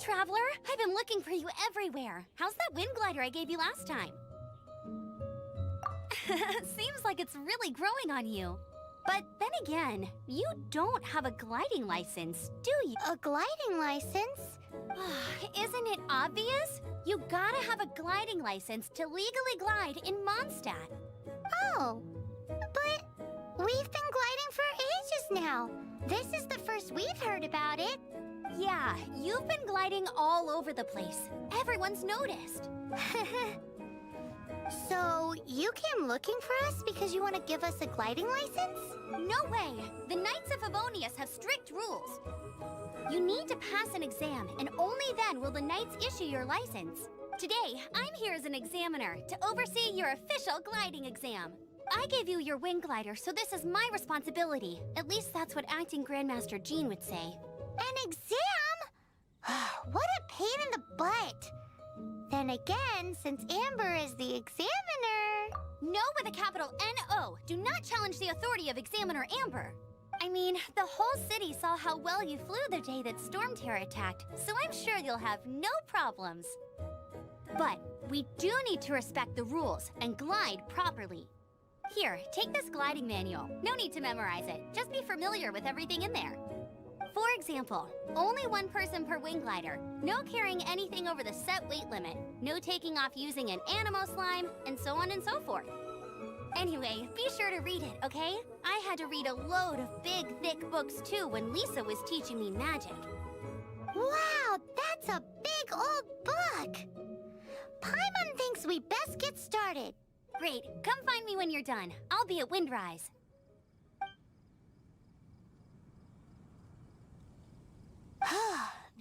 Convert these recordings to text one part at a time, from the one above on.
traveler. I've been looking for you everywhere. How's that wind glider I gave you last time? Seems like it's really growing on you. But then again, you don't have a gliding license, do you? A gliding license? Isn't it obvious? You gotta have a gliding license to legally glide in Mondstadt. Oh, but we've been gliding for ages now. This is the first we've heard about it. Yeah, you've been gliding all over the place. Everyone's noticed. So, you came looking for us because you want to give us a gliding license? No way! The Knights of Favonius have strict rules. You need to pass an exam, and only then will the Knights issue your license. Today, I'm here as an examiner to oversee your official gliding exam. I gave you your wing glider, so this is my responsibility. At least that's what Acting Grandmaster Jean would say. An exam? What a pain in the butt! Then again, since Amber is the examiner... No with a capital N-O. Do not challenge the authority of Examiner Amber. I mean, the whole city saw how well you flew the day that Storm Terror attacked, so I'm sure you'll have no problems. But we do need to respect the rules and glide properly. Here, take this gliding manual. No need to memorize it. Just be familiar with everything in there. For example, only one person per wing glider, no carrying anything over the set weight limit, no taking off using an animo slime, and so on and so forth. Anyway, be sure to read it, okay? I had to read a load of big, thick books too when Lisa was teaching me magic. Wow, that's a big old book! Paimon thinks we best get started. Great, come find me when you're done. I'll be at Windrise.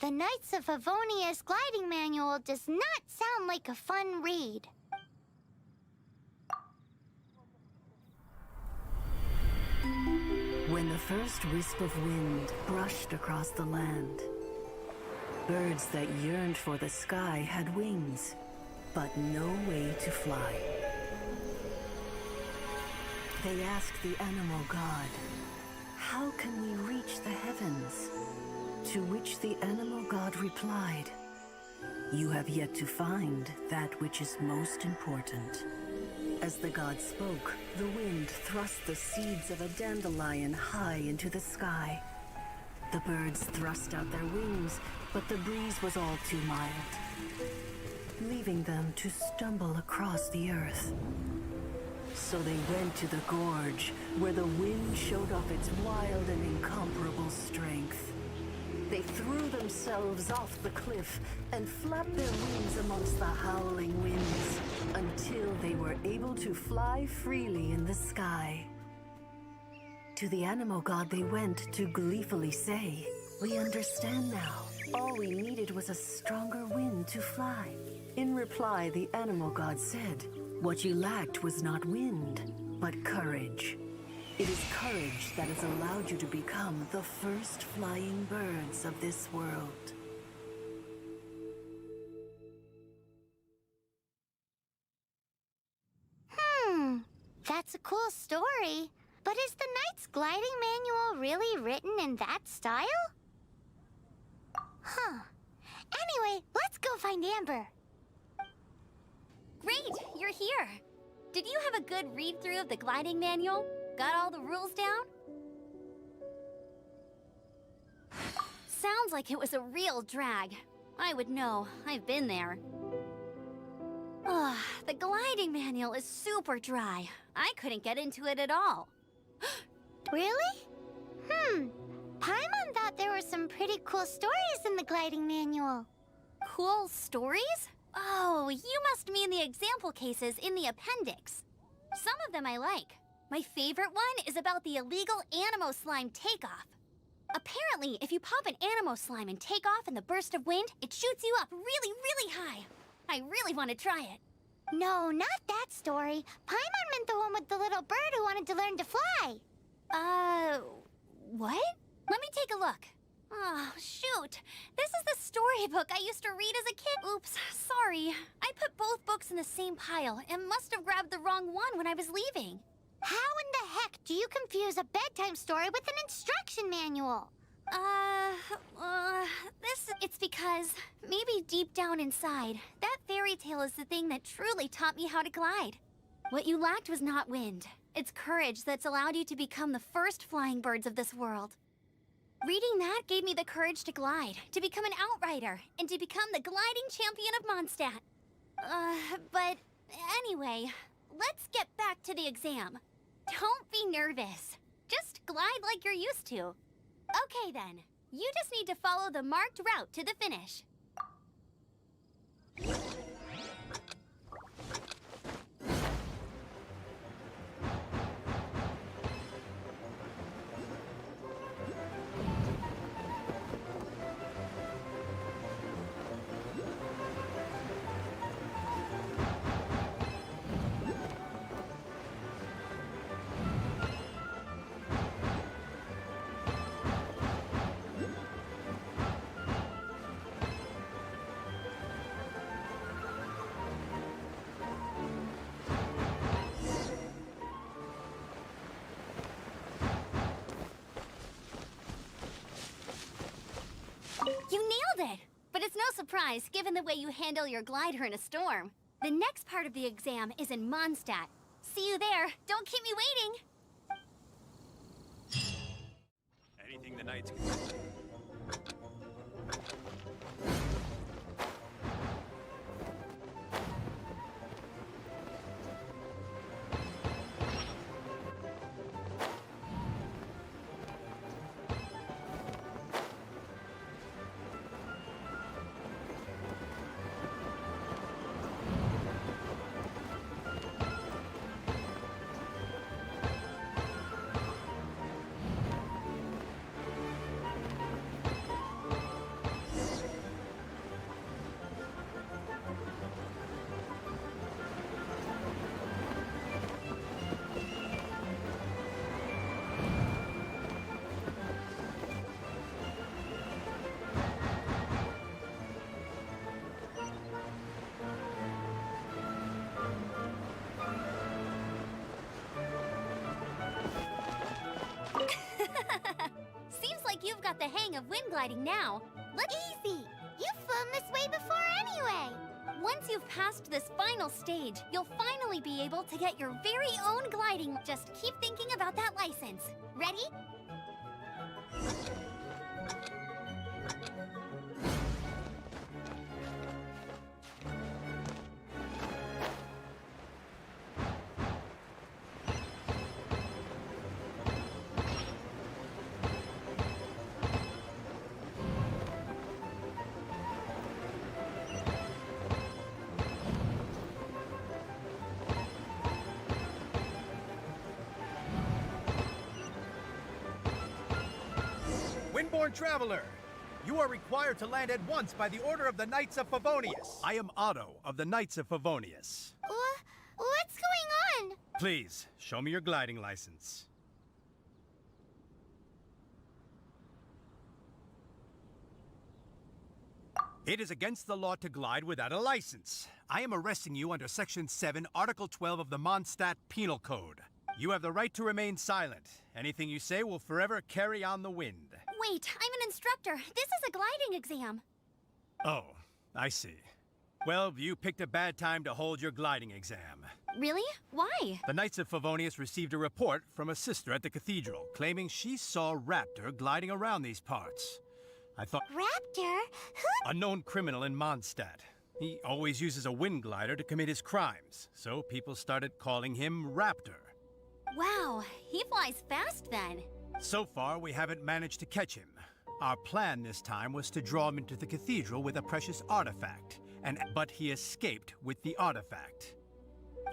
The Knights of Favonius gliding manual does not sound like a fun read. When the first wisp of wind brushed across the land, birds that yearned for the sky had wings, but no way to fly. They asked the animal god, "How can we reach the heavens?" To which the animal god replied, "You have yet to find that which is most important." As the god spoke, the wind thrust the seeds of a dandelion high into the sky. The birds thrust out their wings, but the breeze was all too mild, leaving them to stumble across the earth. So they went to the gorge, where the wind showed off its wild and incomparable strength. They threw themselves off the cliff and flapped their wings amongst the howling winds until they were able to fly freely in the sky. To the animal god they went to gleefully say, "We understand now. All we needed was a stronger wind to fly." In reply, the animal god said, "What you lacked was not wind, but courage. It is courage that has allowed you to become the first flying birds of this world." That's a cool story. But is the Knight's gliding manual really written in that style? Anyway, let's go find Amber. Great, you're here. Did you have a good read-through of the gliding manual? Got all the rules down? Sounds like it was a real drag. I would know. I've been there. The gliding manual is super dry. I couldn't get into it at all. Really? Paimon thought there were some pretty cool stories in the gliding manual. Cool stories? Oh, you must mean the example cases in the appendix. Some of them I like. My favorite one is about the illegal Animo slime takeoff. Apparently, if you pop an Animo slime and take off in the burst of wind, it shoots you up really, really high. I really want to try it. No, not that story. Paimon meant the one with the little bird who wanted to learn to fly. What? Let me take a look. Oh, shoot. This is the storybook I used to read as a kid. Oops, sorry. I put both books in the same pile and must have grabbed the wrong one when I was leaving. How in the heck do you confuse a bedtime story with an instruction manual? It's because because maybe deep down inside, that fairy tale is the thing that truly taught me how to glide. What you lacked was not wind. It's courage that's allowed you to become the first flying birds of this world. Reading that gave me the courage to glide, to become an outrider, and to become the gliding champion of Mondstadt. But anyway, let's get back to the exam. Don't be nervous. Just glide like you're used to. Okay then, you just need to follow the marked route to the finish. You nailed it! But it's no surprise, given the way you handle your glider in a storm. The next part of the exam is in Mondstadt. See you there. Don't keep me waiting! Anything the Knights... Seems like you've got the hang of wind gliding now. Let's... Easy! You've flown this way before anyway! Once you've passed this final stage, you'll finally be able to get your very own gliding. Just keep thinking about that license. Ready? Windborn Traveler, you are required to land at once by the order of the Knights of Favonius. I am Otto of the Knights of Favonius. What's going on? Please, show me your gliding license. It is against the law to glide without a license. I am arresting you under Section 7, Article 12 of the Mondstadt Penal Code. You have the right to remain silent. Anything you say will forever carry on the wind. Wait, I'm an instructor. This is a gliding exam. Oh, I see. Well, you picked a bad time to hold your gliding exam. Really? Why? The Knights of Favonius received a report from a sister at the cathedral, claiming she saw Raptor gliding around these parts. I thought... Raptor? Who? A known criminal in Mondstadt. He always uses a wind glider to commit his crimes, so people started calling him Raptor. Wow, he flies fast then. So far, we haven't managed to catch him. Our plan this time was to draw him into the cathedral with a precious artifact, but he escaped with the artifact.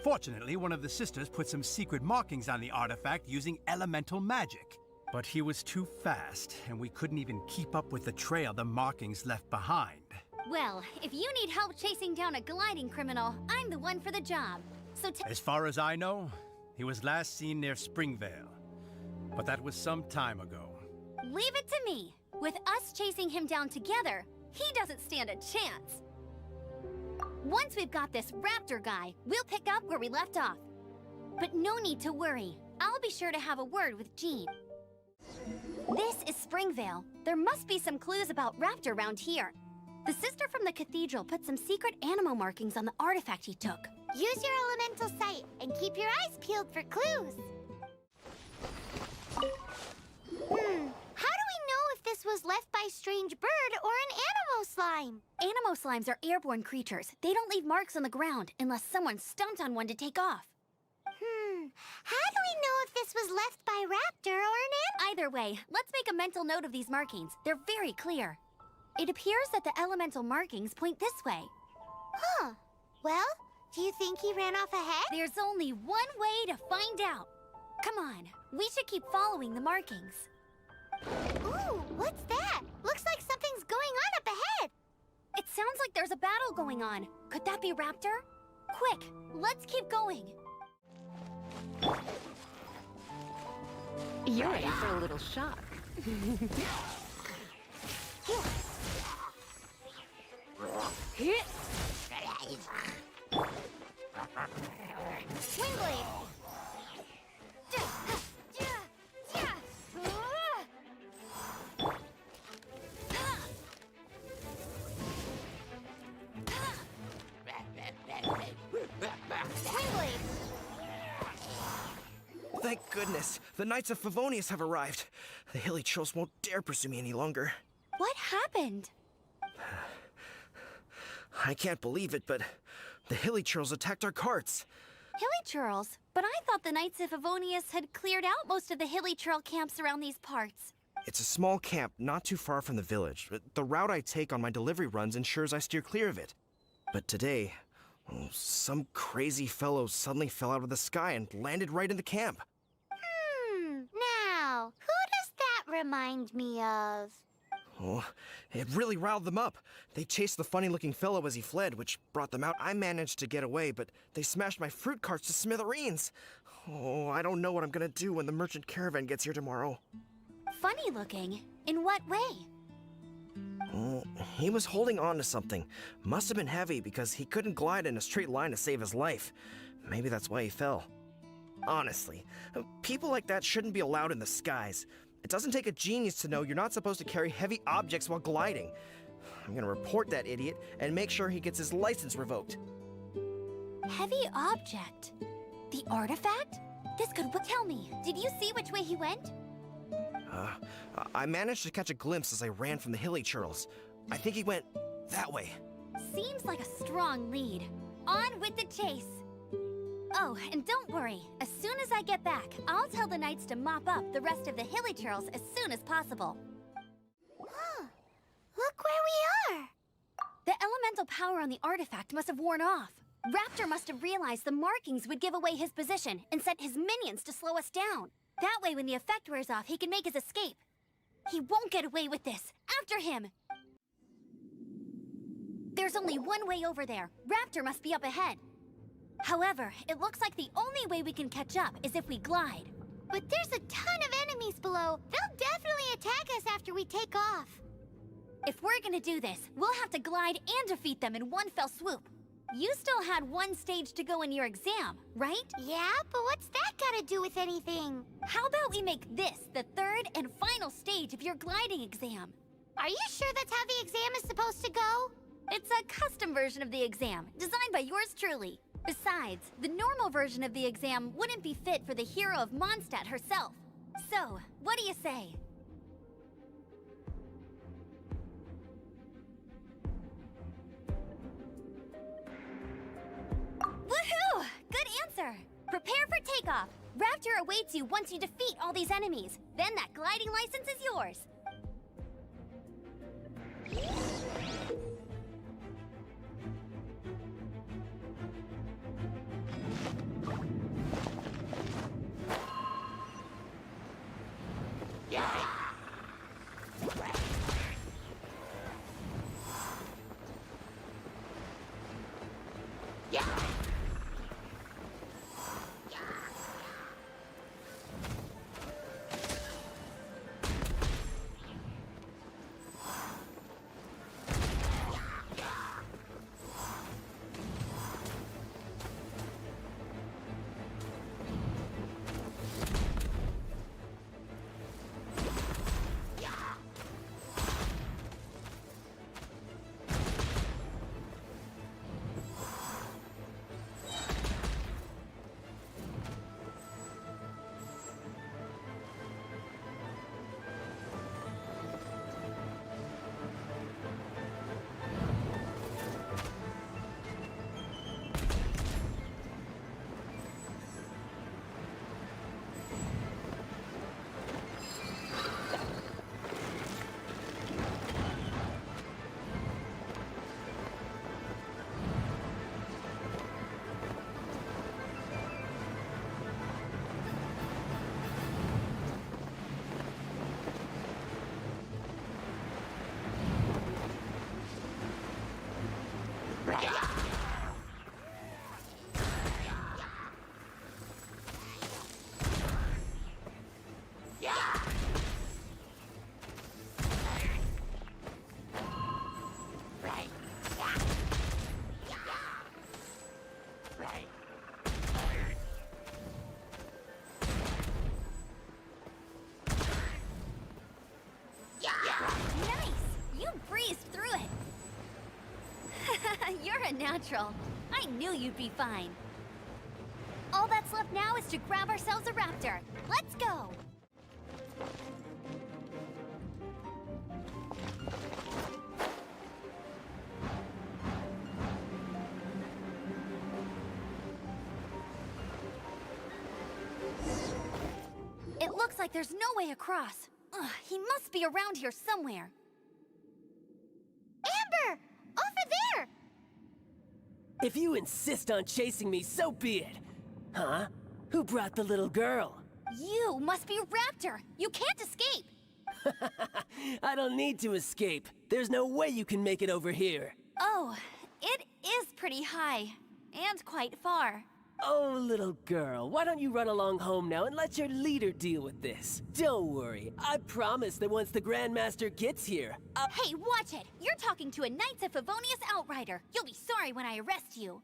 Fortunately, one of the sisters put some secret markings on the artifact using elemental magic. But he was too fast, and we couldn't even keep up with the trail the markings left behind. Well, if you need help chasing down a gliding criminal, I'm the one for the job. So as far as I know, he was last seen near Springvale. But that was some time ago. Leave it to me. With us chasing him down together, he doesn't stand a chance. Once we've got this Raptor guy, we'll pick up where we left off. But no need to worry. I'll be sure to have a word with Jean. This is Springvale. There must be some clues about Raptor around here. The sister from the cathedral put some secret animal markings on the artifact he took. Use your elemental sight and keep your eyes peeled for clues. How do we know if this was left by strange bird or an animal slime? Animo slimes are airborne creatures. They don't leave marks on the ground unless someone stomped on one to take off. How do we know if this was left by Raptor or an Either way, let's make a mental note of these markings. They're very clear. It appears that the elemental markings point this way. Huh. Well, do you think he ran off ahead? There's only one way to find out. Come on, we should keep following the markings. Ooh, what's that? Looks like something's going on up ahead. It sounds like there's a battle going on. Could that be Raptor? Quick, let's keep going. You're ready for a little shock. Swing blade. Swing blade. Thank goodness. The Knights of Favonius have arrived. The hilly trolls won't dare pursue me any longer. What happened? I can't believe it, but the hilly trolls attacked our carts. Hilly Churls? But I thought the Knights of Favonius had cleared out most of the Hilly Churl camps around these parts. It's a small camp not too far from the village. The route I take on my delivery runs ensures I steer clear of it. But today, some crazy fellow suddenly fell out of the sky and landed right in the camp. Now, who does that remind me of? Oh, it really riled them up. They chased the funny-looking fellow as he fled, which brought them out. I managed to get away, but they smashed my fruit carts to smithereens. Oh, I don't know what I'm gonna do when the merchant caravan gets here tomorrow. Funny looking? In what way? Oh, he was holding on to something. Must have been heavy because he couldn't glide in a straight line to save his life. Maybe that's why he fell. Honestly, people like that shouldn't be allowed in the skies. It doesn't take a genius to know you're not supposed to carry heavy objects while gliding. I'm gonna report that idiot and make sure he gets his license revoked. Heavy object? The artifact? This could tell me, did you see which way he went? I managed to catch a glimpse as I ran from the hilly churls. I think he went that way. Seems like a strong lead. On with the chase. Oh, and don't worry. As soon as I get back, I'll tell the Knights to mop up the rest of the Hilly Churls as soon as possible. Look where we are. The elemental power on the artifact must have worn off. Raptor must have realized the markings would give away his position and sent his minions to slow us down. That way, when the effect wears off, he can make his escape. He won't get away with this. After him! There's only one way over there. Raptor must be up ahead. However, it looks like the only way we can catch up is if we glide. But there's a ton of enemies below. They'll definitely attack us after we take off. If we're gonna do this, we'll have to glide and defeat them in one fell swoop. You still had one stage to go in your exam, right? Yeah, but what's that gotta do with anything? How about we make this the third and final stage of your gliding exam? Are you sure that's how the exam is supposed to go? It's a custom version of the exam, designed by yours truly. Besides, the normal version of the exam wouldn't be fit for the hero of Mondstadt herself. So, what do you say? Woohoo! Good answer! Prepare for takeoff. Raptor awaits you once you defeat all these enemies. Then that gliding license is yours. Nice! You breezed through it. You're a natural. I knew you'd be fine. All that's left now is to grab ourselves a raptor. Let's go! It looks like there's no way across. Ugh, he must be around here somewhere. Amber! Over there! If you insist on chasing me, so be it. Huh? Who brought the little girl? You must be Raptor. You can't escape. I don't need to escape. There's no way you can make it over here. Oh, it is pretty high. And quite far. Oh, little girl, why don't you run along home now and let your leader deal with this? Don't worry, I promise that once the Grandmaster gets here, Hey, watch it! You're talking to a Knights of Favonius outrider. You'll be sorry when I arrest you.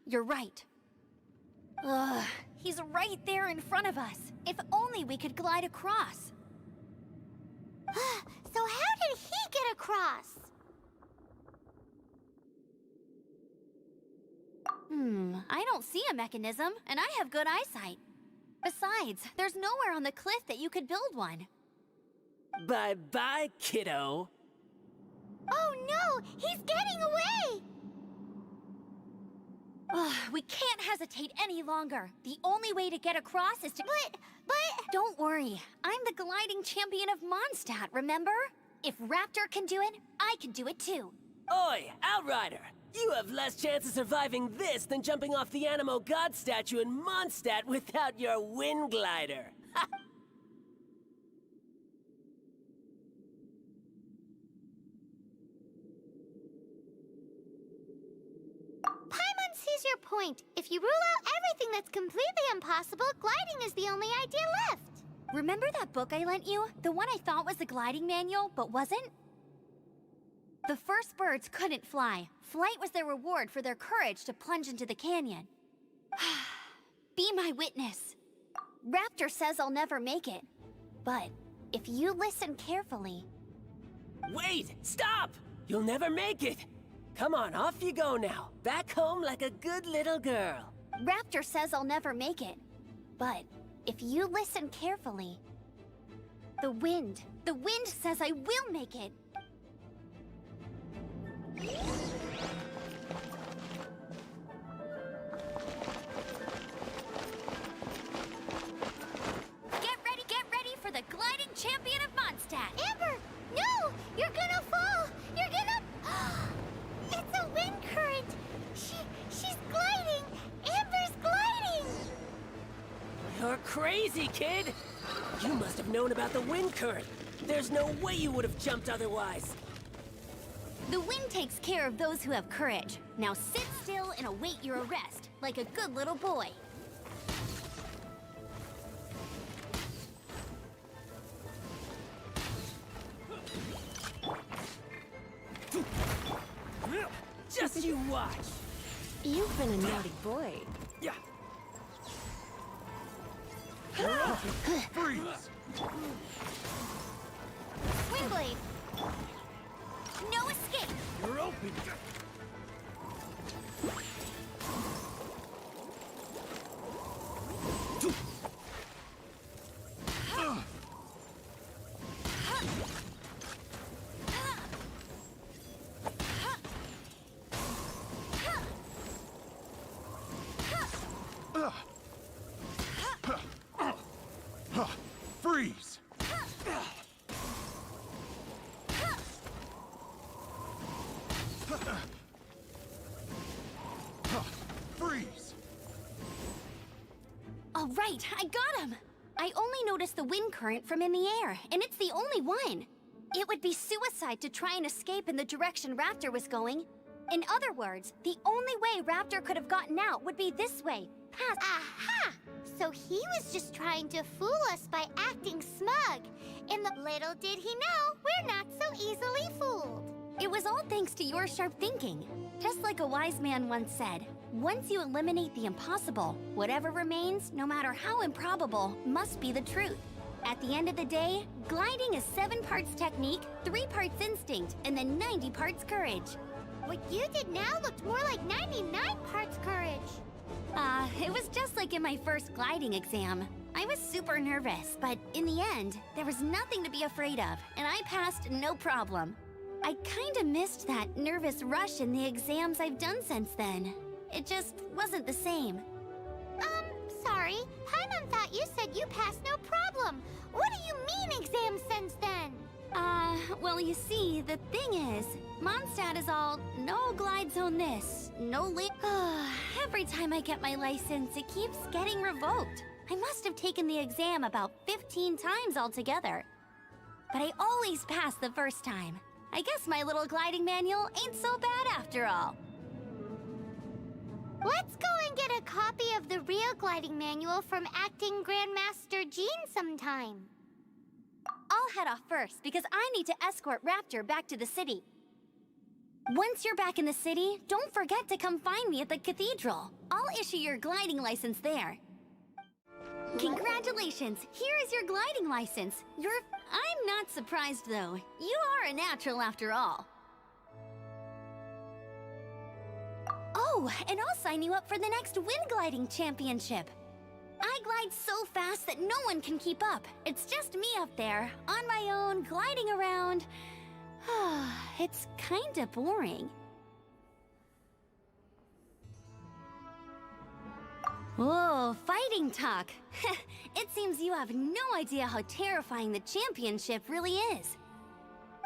You're right. Ugh, he's right there in front of us. If only we could glide across. So how did he get across? I don't see a mechanism, and I have good eyesight. Besides, there's nowhere on the cliff that you could build one. bye-bye, kiddo. Oh no! He's getting away! Ugh, we can't hesitate any longer. The only way to get across is to— But... Don't worry. I'm the gliding champion of Mondstadt, remember? If Raptor can do it, I can do it too. Oi, Outrider! You have less chance of surviving this than jumping off the Animo God statue in Mondstadt without your wind glider. Paimon sees your point. If you rule out everything that's completely impossible, gliding is the only idea left. Remember that book I lent you? The one I thought was the gliding manual, but wasn't? The first birds couldn't fly. Flight was their reward for their courage to plunge into the canyon. Be my witness. Raptor says I'll never make it. But if you listen carefully... Wait! Stop! You'll never make it! Come on, off you go now. Back home like a good little girl. Raptor says I'll never make it. But if you listen carefully... The wind says I will make it. Get ready for the gliding champion of Mondstadt. Amber! No! You're gonna fall! You're gonna... It's a wind current! She's gliding! Amber's gliding! You're crazy, kid! You must have known about the wind current. There's no way you would have jumped otherwise. The wind takes care of those who have courage. Now sit still and await your arrest, like a good little boy. Just you watch! You've been a naughty boy. Yeah. Freeze! Windblade! No escape! You're open! Freeze! Freeze! All right, I got him! I only noticed the wind current from in the air, and it's the only one. It would be suicide to try and escape in the direction Raptor was going. In other words, the only way Raptor could have gotten out would be this way, past— Aha! So he was just trying to fool us by acting smug. And little did he know, we're not so easily fooled. It was all thanks to your sharp thinking. Just like a wise man once said, once you eliminate the impossible, whatever remains, no matter how improbable, must be the truth. At the end of the day, gliding is 7 parts technique, 3 parts instinct, and then 90 parts courage. What you did now looked more like 99 parts courage. It was just like in my first gliding exam. I was super nervous, but in the end, there was nothing to be afraid of, and I passed no problem. I kinda missed that nervous rush in the exams I've done since then. It just wasn't the same. Sorry. Paimon thought you said you passed no problem. What do you mean exams since then? Well, you see, the thing is, Mondstadt is all, no glide zone this, no Every time I get my license, it keeps getting revoked. I must have taken the exam about 15 times altogether. But I always pass the first time. I guess my little gliding manual ain't so bad after all. Let's go and get a copy of the real gliding manual from Acting Grandmaster Jean sometime. I'll head off first because I need to escort Raptor back to the city. Once you're back in the city, don't forget to come find me at the cathedral. I'll issue your gliding license there. Congratulations! Here is your gliding license. I'm not surprised though. You are a natural after all. Oh, and I'll sign you up for the next wind gliding championship. I glide so fast that no one can keep up. It's just me up there, on my own, gliding around. It's kinda boring. Whoa, fighting talk. It seems you have no idea how terrifying the championship really is.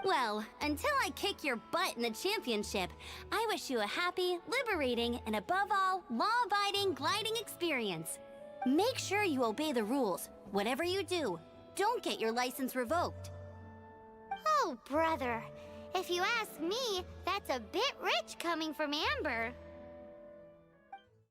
Well, until I kick your butt in the championship, I wish you a happy, liberating, and above all, law-abiding gliding experience. Make sure you obey the rules. Whatever you do, don't get your license revoked. Oh, brother. If you ask me, that's a bit rich coming from Amber.